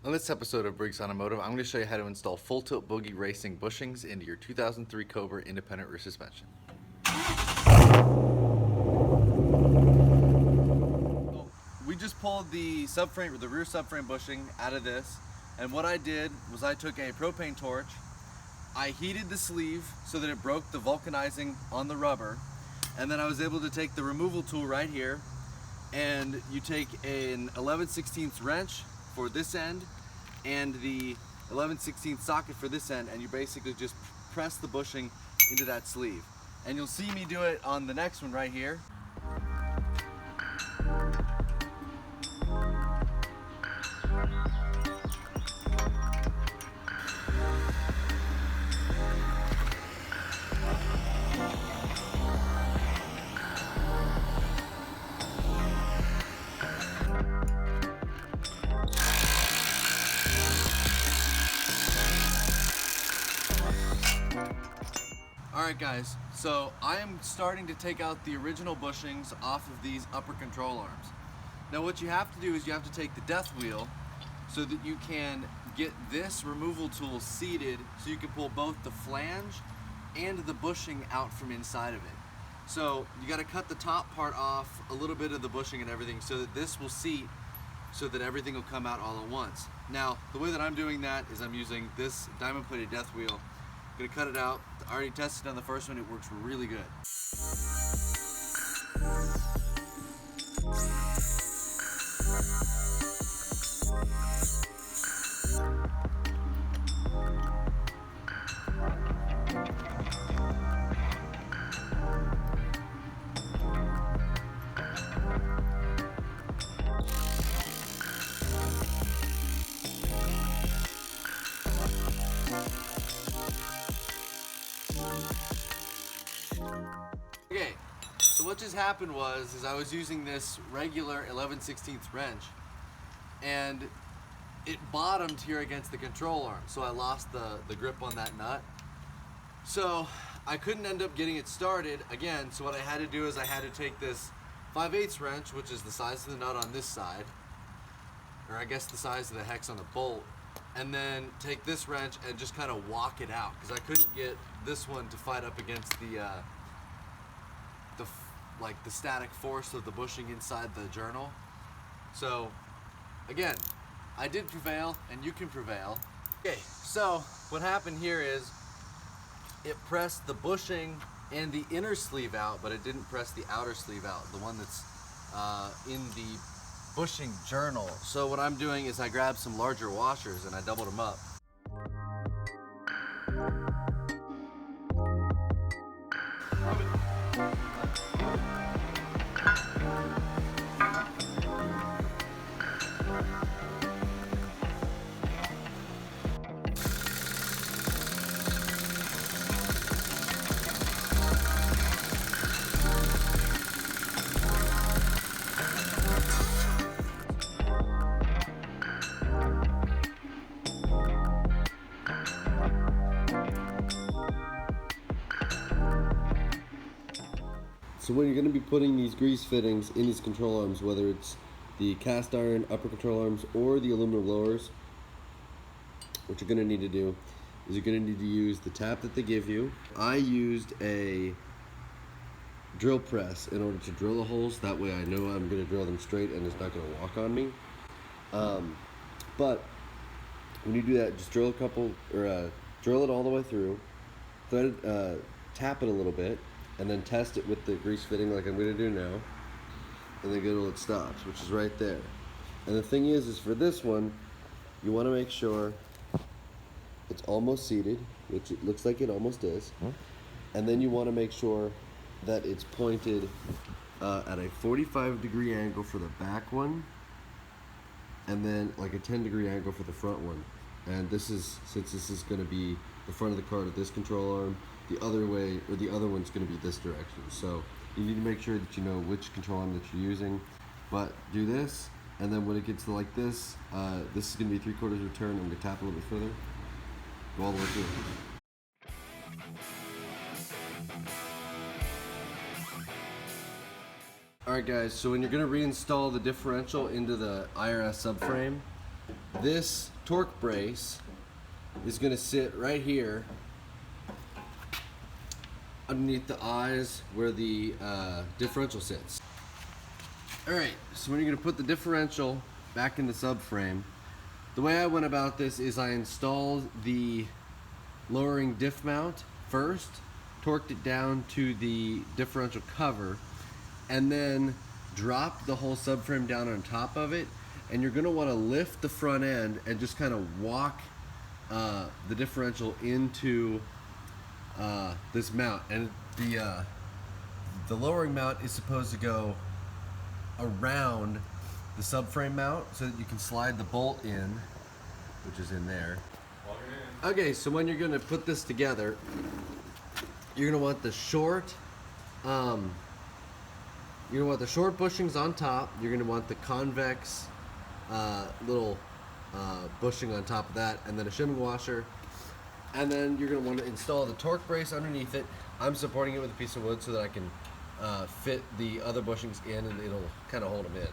On this episode of Briggs Automotive, I'm going to show you how to install full tilt Boogie racing bushings into your 2003 Cobra Independent Rear Suspension. We just pulled the subframe, the rear subframe bushing out of this, and what I did was I took a propane torch, I heated the sleeve so that it broke the vulcanizing on the rubber, and then I was able to take the removal tool right here, and you take an 11/16 wrench for this end and the 11/16 socket for this end, and you basically just press the bushing into that sleeve. And you'll see me do it on the next one right here. Alright guys, so I am starting to take out the original bushings off of these upper control arms. Now what you have to do is you have to take the death wheel so that you can get this removal tool seated so you can pull both the flange and the bushing out from inside of it. So you got to cut the top part off, a little bit of the bushing and everything, so that this will seat so that everything will come out all at once. Now the way that I'm doing that is I'm using this diamond plated death wheel. I'm gonna cut it out. I already tested on the first one, it works really good. Okay, so what just happened was I was using this regular 11/16 wrench and it bottomed here against the control arm, so I lost the grip on that nut. So I couldn't end up getting it started again, so what I had to do is I had to take this 5/8 wrench, which is the size of the nut on this side, or I guess the size of the hex on the bolt, and then take this wrench and just kind of walk it out, because I couldn't get this one to fight up against the static force of the bushing inside the journal. So again, I did prevail, and you can prevail. Okay, so what happened here is it pressed the bushing and the inner sleeve out, but it didn't press the outer sleeve out, the one that's in the bushing journal. So what I'm doing is I grabbed some larger washers and I doubled them up. So when you're going to be putting these grease fittings in these control arms, whether it's the cast iron upper control arms or the aluminum lowers, what you're going to need to do is you're going to need to use the tap that they give you. I used a drill press in order to drill the holes. That way I know I'm going to drill them straight and it's not going to walk on me. But when you do that, just drill a couple, or drill it all the way through, thread it, tap it a little bit, and then test it with the grease fitting like I'm going to do now, and then get till it stops, which is right there. And the thing is for this one, you want to make sure it's almost seated, which it looks like it almost is, and then you want to make sure that it's pointed at a 45-degree angle for the back one, and then like a 10-degree angle for the front one. And this is, since this is going to be the front of the car to this control arm, the other way, or the other one's going to be this direction. So you need to make sure that you know which control arm that you're using. But do this, and then when it gets to like this, this is going to be 3/4 return. I'm going to tap a little bit further, go all the way through. Alright guys, so when you're going to reinstall the differential into the IRS subframe, this torque brace is going to sit right here underneath the eyes where the differential sits. Alright, so when you're going to put the differential back in the subframe, the way I went about this is I installed the lowering diff mount first, torqued it down to the differential cover, and then dropped the whole subframe down on top of it. And you're going to want to lift the front end and just kind of walk the differential into this mount. And the lowering mount is supposed to go around the subframe mount so that you can slide the bolt in, which is in there. Okay, so when you're going to put this together, you're going to want the short bushings on top. You're going to want the convex little bushing on top of that, and then a shimming washer. And then you're going to want to install the torque brace underneath it. I'm supporting it with a piece of wood so that I can fit the other bushings in, and it'll kind of hold them in.